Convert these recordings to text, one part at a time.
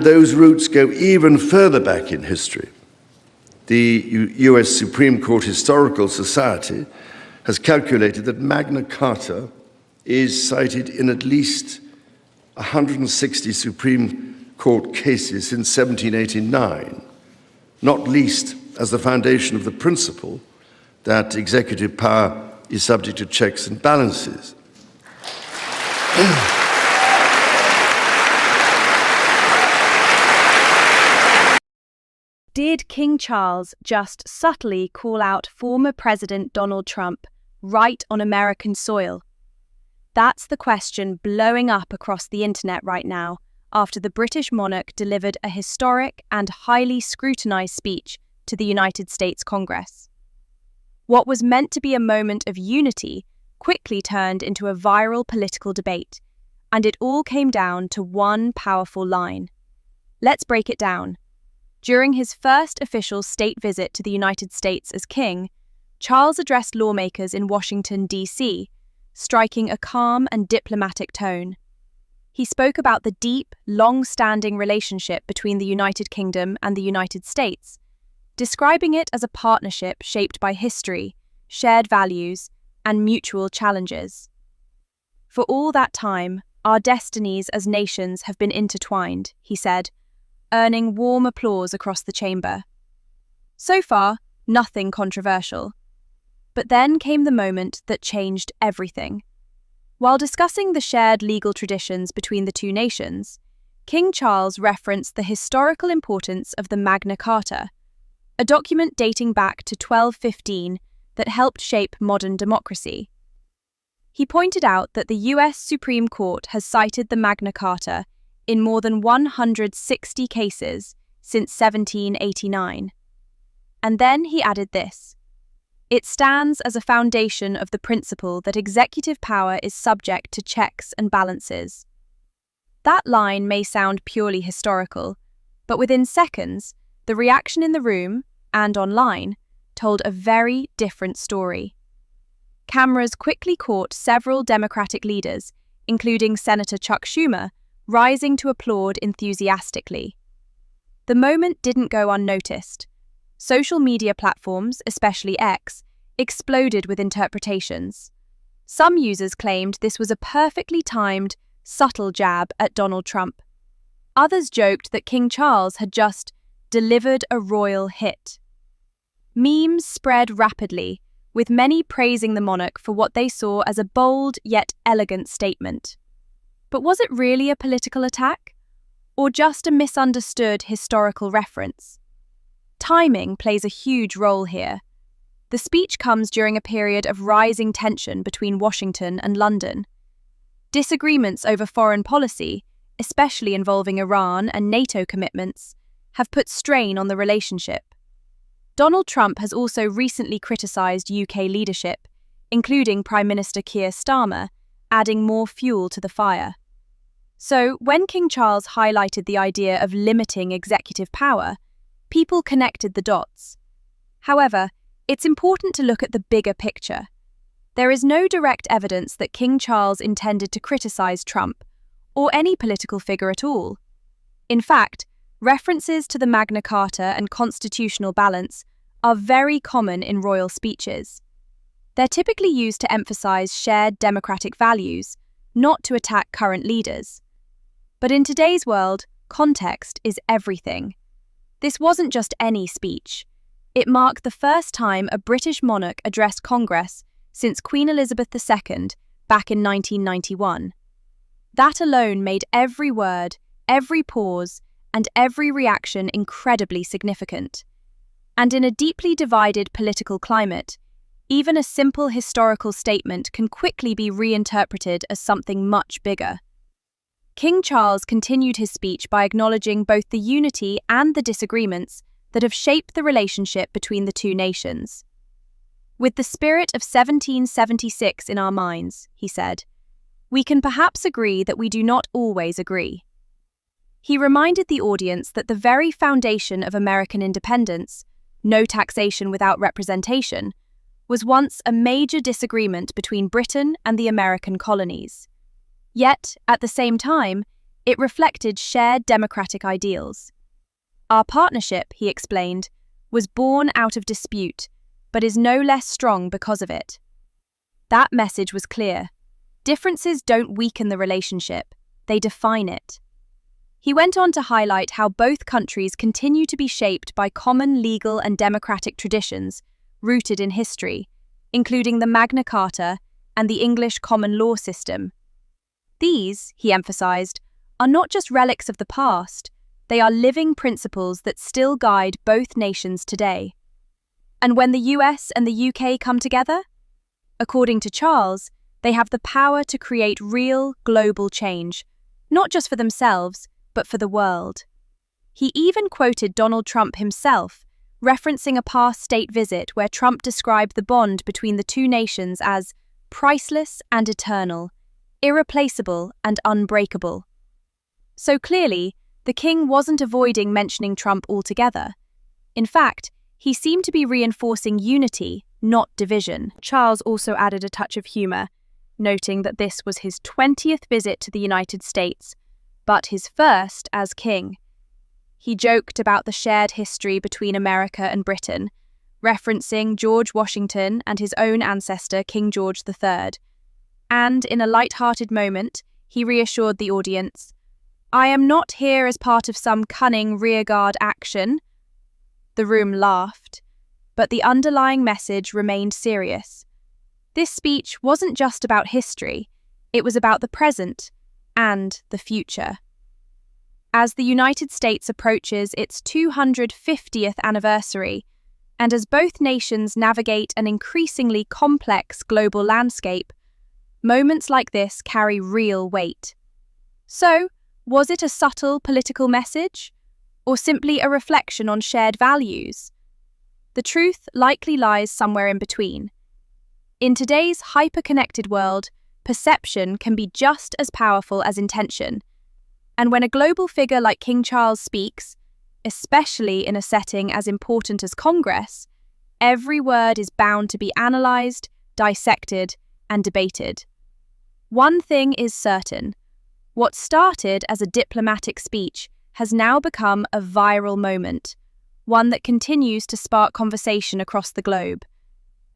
Those roots go even further back in history. The US Supreme Court Historical Society has calculated that Magna Carta is cited in at least 160 Supreme Court cases since 1789, not least as the foundation of the principle that executive power is subject to checks and balances. Did King Charles just subtly call out former President Donald Trump right on American soil? That's the question blowing up across the internet right now after the British monarch delivered a historic and highly scrutinized speech to the United States Congress. What was meant to be a moment of unity quickly turned into a viral political debate, and it all came down to one powerful line. Let's break it down. During his first official state visit to the United States as king, Charles addressed lawmakers in Washington, D.C., striking a calm and diplomatic tone. He spoke about the deep, long-standing relationship between the United Kingdom and the United States, describing it as a partnership shaped by history, shared values, and mutual challenges. For all that time, our destinies as nations have been intertwined, he said, earning warm applause across the chamber. So far, nothing controversial. But then came the moment that changed everything. While discussing the shared legal traditions between the two nations, King Charles referenced the historical importance of the Magna Carta, a document dating back to 1215 that helped shape modern democracy. He pointed out that the US Supreme Court has cited the Magna Carta in more than 160 cases since 1789. And then he added this: it stands as a foundation of the principle that executive power is subject to checks and balances. That line may sound purely historical, but within seconds, the reaction in the room and online told a very different story. Cameras quickly caught several Democratic leaders, including Senator Chuck Schumer, rising to applaud enthusiastically. The moment didn't go unnoticed. Social media platforms, especially X, exploded with interpretations. Some users claimed this was a perfectly timed, subtle jab at Donald Trump. Others joked that King Charles had just delivered a royal hit. Memes spread rapidly, with many praising the monarch for what they saw as a bold yet elegant statement. But was it really a political attack? Or just a misunderstood historical reference? Timing plays a huge role here. The speech comes during a period of rising tension between Washington and London. Disagreements over foreign policy, especially involving Iran and NATO commitments, have put strain on the relationship. Donald Trump has also recently criticised UK leadership, including Prime Minister Keir Starmer, adding more fuel to the fire. So, when King Charles highlighted the idea of limiting executive power, people connected the dots. However, it's important to look at the bigger picture. There is no direct evidence that King Charles intended to criticise Trump, or any political figure at all. In fact, references to the Magna Carta and constitutional balance are very common in royal speeches. They're typically used to emphasise shared democratic values, not to attack current leaders. But in today's world, context is everything. This wasn't just any speech. It marked the first time a British monarch addressed Congress since Queen Elizabeth II back in 1991. That alone made every word, every pause, and every reaction incredibly significant. And in a deeply divided political climate, even a simple historical statement can quickly be reinterpreted as something much bigger. King Charles continued his speech by acknowledging both the unity and the disagreements that have shaped the relationship between the two nations. With the spirit of 1776 in our minds, he said, we can perhaps agree that we do not always agree. He reminded the audience that the very foundation of American independence, no taxation without representation, was once a major disagreement between Britain and the American colonies. Yet, at the same time, It reflected shared democratic ideals. Our partnership, he explained, was born out of dispute, but is no less strong because of it. That message was clear. Differences don't weaken the relationship, they define it. He went on to highlight how both countries continue to be shaped by common legal and democratic traditions rooted in history, including the Magna Carta and the English common law system. These, he emphasized, are not just relics of the past, they are living principles that still guide both nations today. And when the US and the UK come together, according to Charles, they have the power to create real global change, not just for themselves, but for the world. He even quoted Donald Trump himself, referencing a past state visit where Trump described the bond between the two nations as priceless and eternal, irreplaceable and unbreakable. So clearly, the king wasn't avoiding mentioning Trump altogether. In fact, he seemed to be reinforcing unity, not division. Charles also added a touch of humor, noting that this was his 20th visit to the United States, but his first as king. He joked about the shared history between America and Britain, referencing George Washington and his own ancestor, King George III. And in a light-hearted moment, he reassured the audience, "I am not here as part of some cunning rearguard action." The room laughed, but the underlying message remained serious. This speech wasn't just about history, it was about the present and the future. As the United States approaches its 250th anniversary, and as both nations navigate an increasingly complex global landscape, moments like this carry real weight. So, was it a subtle political message, or simply a reflection on shared values? The truth likely lies somewhere in between. In today's hyper-connected world, perception can be just as powerful as intention. And when a global figure like King Charles speaks, especially in a setting as important as Congress, every word is bound to be analysed, dissected, and debated. One thing is certain. What started as a diplomatic speech has now become a viral moment, one that continues to spark conversation across the globe.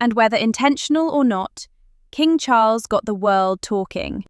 And whether intentional or not, King Charles got the world talking.